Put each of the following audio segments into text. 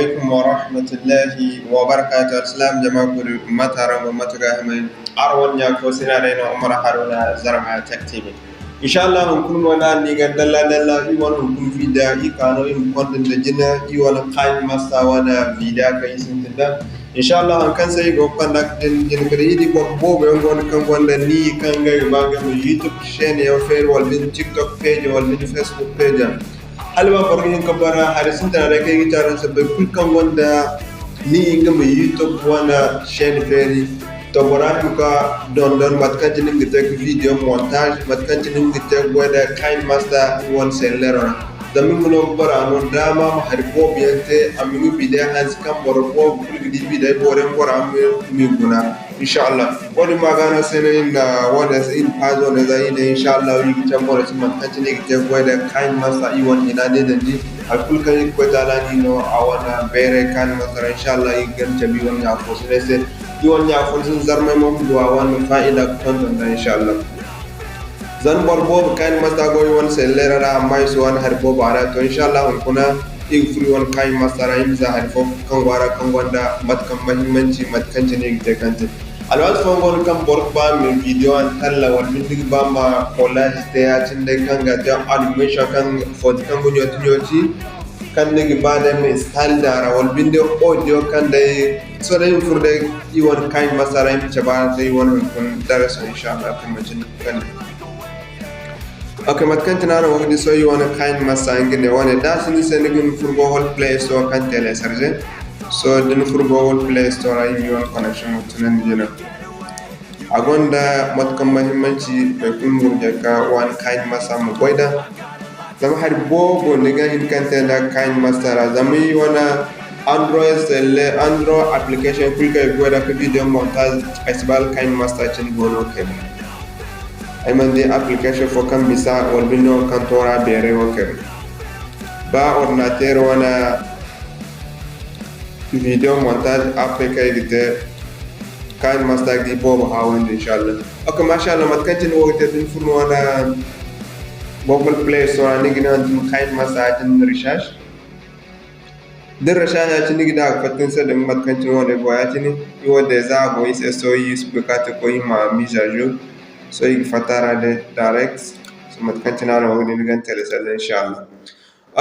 عليكم ورحمة الله وبركاته. السلام جماعة مطر ومتراهمين أروان يا كوسنا لنا عمر حرونا زرع تكتيمي إن شاء الله نكون ولا نيجا دلا دلا إيوان نكون في دا إيكانو إن كنت لجنا إيوان قايم مسا وانا في دا كيسين تدا إن شاء الله أن كان سيجو كنك جن كريدي بوب يوم كان وانا ني كان جاي باقي من يوتيوب شين يوفير والبين تيك توك بيج والبين فيسبوك بيج alba fargin kabara harisun tana da kai gitaran sabbin kulkan wanda ni inga mai youtube wana share feri to boran ka don matkan jinin gita video montage matkan jinin gita gwada kind master one seller da min mun bara non dama ma harbo biyante aminu bidan hans kan borbo kulgidi bidai boren boram mi guna inshallah wani magana sai da wanda in fazo da zai da inshallah yi can bora sun matkan jinin gita gwada kind master i one ina ne da ni alkul kan ko dala ni no awana bere kan master inshallah yi gan jabi wani afo sai i wani afo sun zarmai mu duwa wani fa'ida kan da inshallah zan borbo kan masta goy won sellera ra mai so an harbo bara to inshallah on kuna igfri won kai masara imza harfo kan wara kan wanda matkan mahimmanci matkan jine gite kante alwat fo gon kan borba mi video an talla wal min dig ba ma collage te ya cinde kan ga ta animation kan fo kan gonyo tinyoti kan dig ba da mi style dara wal binde audio kan dai so dai furde i won kai masara im chaba dai won kun daraso inshallah kan majin kan Okay, matkan tinara wani so you wanna kind masa ingine wane da sun sai nigin furgo whole play store kan tele sarje so din furgo whole play store ay you want connection tunan dina agonda matkan mahimmanci be kun murje ka one kind masa mu boida zama har bobo niga hin kan tele kind masa ra zama yi wana android application kulka boida ka video montage asbal kind masa chin gono ke ay man di application fo kam bisa wal bino kantora bere woker ba ordinateur wana video montage application gite kan master di bobo hawan inshallah okay mashallah matkantin wote din furno wana Google Play Store ni gina dum kan master din research din research ya tini gida fatin sa din matkantin wona boyatini yo de za go is so is bukata ko ma mise à jour so you fatara de direct so matkantina na wani digan telesal inshallah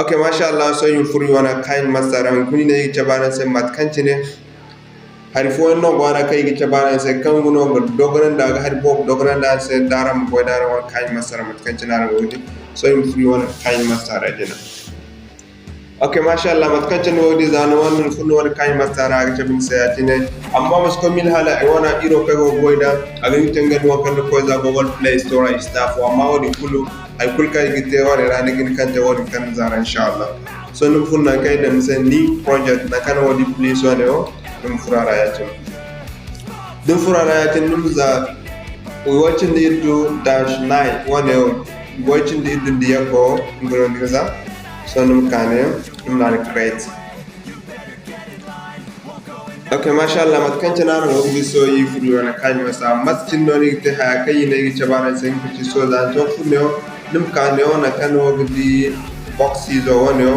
okay mashallah so you furi wana kind master an kuni ne tabana sai matkantine har fo no gwana kai gi tabana sai kan guno go dogoran daga har bob dogoran da sai daram boy daram wana kind master matkantina na wani so you furi wana kind master ajina okay mashallah matkantin wodi zanu wannan kullu wani kind master aga tabin sai atine amma masko min hala ai wana iro kai go boyda agin tengan wa kan ko za Google Play Store ai staff wa ma wodi kullu ai kulka gite wani ranigin kan ta wani kan zara inshallah so nun funna kai da misan ni project na kan wodi Play Store ne o dum furara ya tin dum furara ya tin num za watching the do dash 9 one watching the do dia ko ngoro ndiza so num kane dum na create okay mashallah matkanci na ran wani so yi fudu wani kan masa masjin doni ta haya kai ne yi chabana sai ku so da to funo dum kane ona kan wogdi boxi zo wono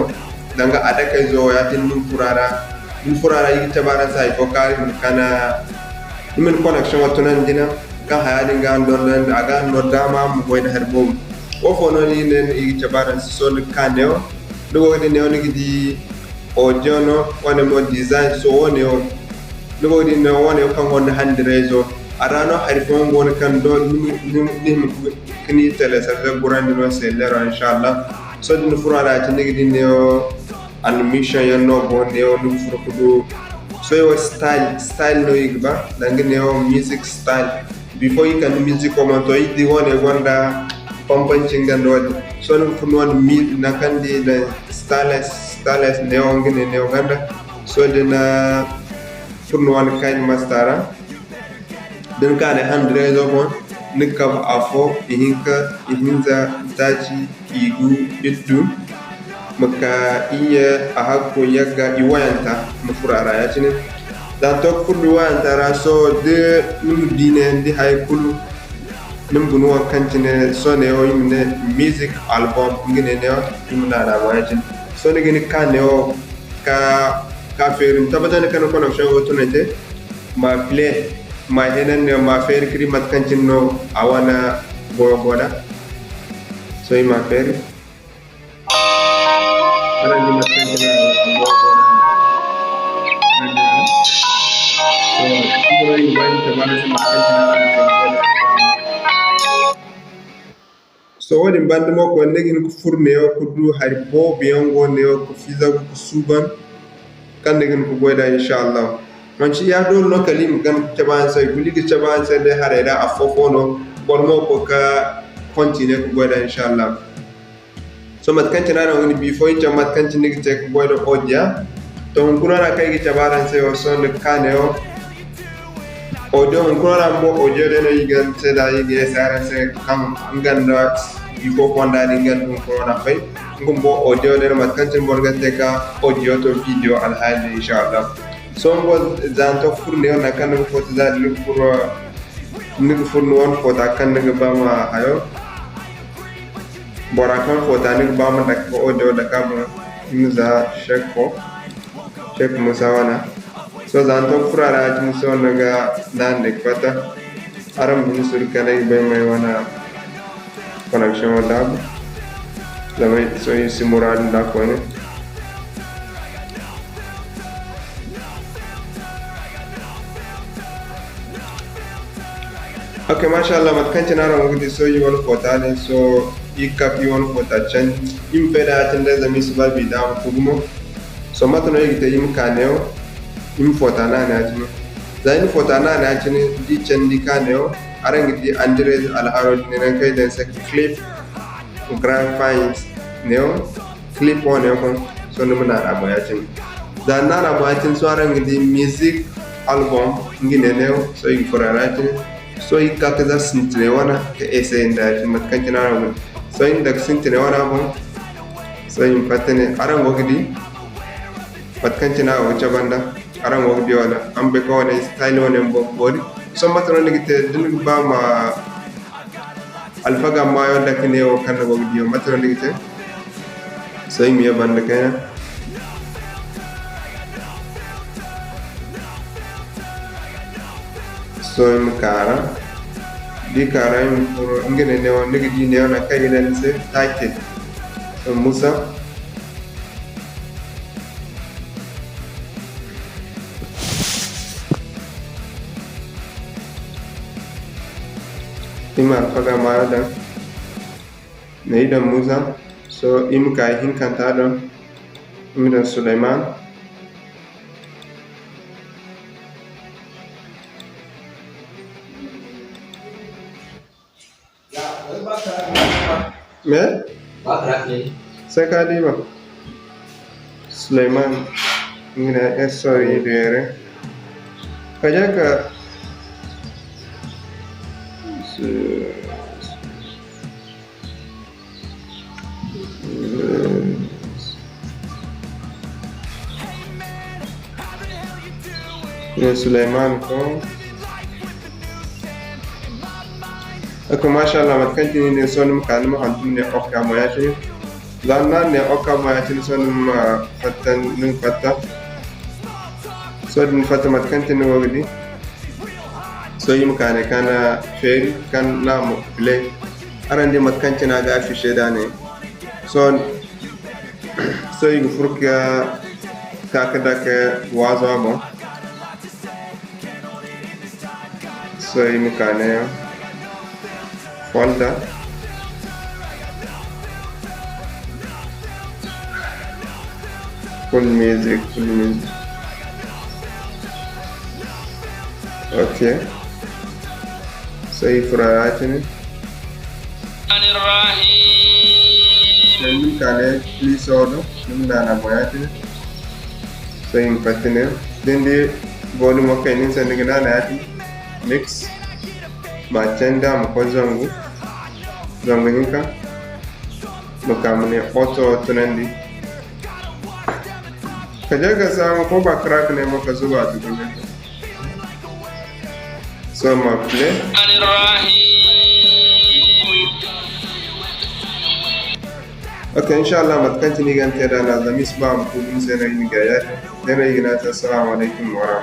danga adaka zo ya tin dum furara yi chabana sai ko kari mun kana dum connection wato nan dina kan haya dinga don dan aga no dama mu boy da harbo o fono ni ne yi chabana so kane o do wogdi ne oni gidi audio no wani mo design so woni o lugo di no woni kan woni handrezo arano harfon gon kan do ni kini tele sa buran no sellero inshallah so din furara ti ngi ne o animation ya no bon ne o nu furu so yo style no igba dangi ne o music style before you can music commento di woni gonda pampanching gando so nu funu mi na kandi da stylist ne ganda so dina furno wan kañ mastara den kane handrezo bon nikam afo ihinza tachi igu iddu maka iya ahako yaga iwayanta mufurara ya tini dan tok kullu wayanta raso de num dine ndi hay kullu num bunu kantine so ne o yimne music album ngene ne o yimna na wayati so ne gini kane o ka ka feerin tabatan kan connection otunete ma play ma henen ma fer kri mat kancin no awana boda so ma fer ara ni mat kancin so ko yi bayin tabana se mat kancin so woni bande mo ko negin ko furneo ko du hari bo biyongo neo ko fiza ko suban kan negin ko boyda inshallah man ci ya do no kalim gan taban sai guli ki taban sai de hareda afofono bormo ko ka continue ko boyda inshallah so mat kan tinana woni bi fo ci mat kan ci nigi tek boyda odia to ngurana kay ki tabaran sai o son de kaneo odio ngurana mo odio de no yigan sai da yigi sare sai kam nganda iko konda ni ngandu corona fay ngumbo audio de mat kan ci borga teka audio to video al hali inshallah so ngo zanto furne on kan ko foto da lu pour ni furne on foto kan nga bama ayo bora kan foto ni bama dak ko audio da kam muza shek musawana so zanto furara ci so nga dande kwata aram ni sur kanay bay may wana connection lab damay soy simurad da ko ne okay mashallah mat kan tinara mo gidi so yi won fotane so ikap yi won fota chan im peda tende zami subal bi da ko gumo so matno yi te im kaneo im fotana na ajino zain fotana na ajino di chan di kaneo arangiti Andres Alharod ni kay den sa clip grand finds neo clip on neo so no na abo yatin dan na abo yatin so arangiti music album ngine neo so yi foraratin so yi kakaza sintine wana ke ese nda mat kantina abo so yi dak sintine wana abo so yi patene arango gidi mat kantina abo chabanda arango gidi wala ambe ko ne style on mbo body so matano nigite dinu ba ma alfaga mayo dakine o kan go video matano nigite so mi bande kaya so im kara di kara im pour ngene ne on nigi ne on kay len se taite so musa ima faga mada neida musa so im kai hin kantado imida Sulaiman me sekali ba Sulaiman ngina sorry dere kajaga Sulaiman ko ako mashallah mat kanti ne sonum kanum hantum ne okka moyati lanna ne okka moyati sonum fatan nun fatta so din fatta mat kanti ne wogdi so yim kane kana feri kan namo play arande mat kanti na ga affiché dane so yi furka takada ke wazo amo so yim kane folder full music okay so if raatini then kane please order nimna na moyatini so in patine then the volume okay ni sendingana na ati mix matenda mkozangu zanganyika makamne auto tunandi kajaga samu ko ba crack ne maka zuwa tukunne so ma play اوكي ان شاء الله ما تكنتني كانت انا زميس بام كل سنه ينقايا دنا يجينا السلام عليكم ورحمه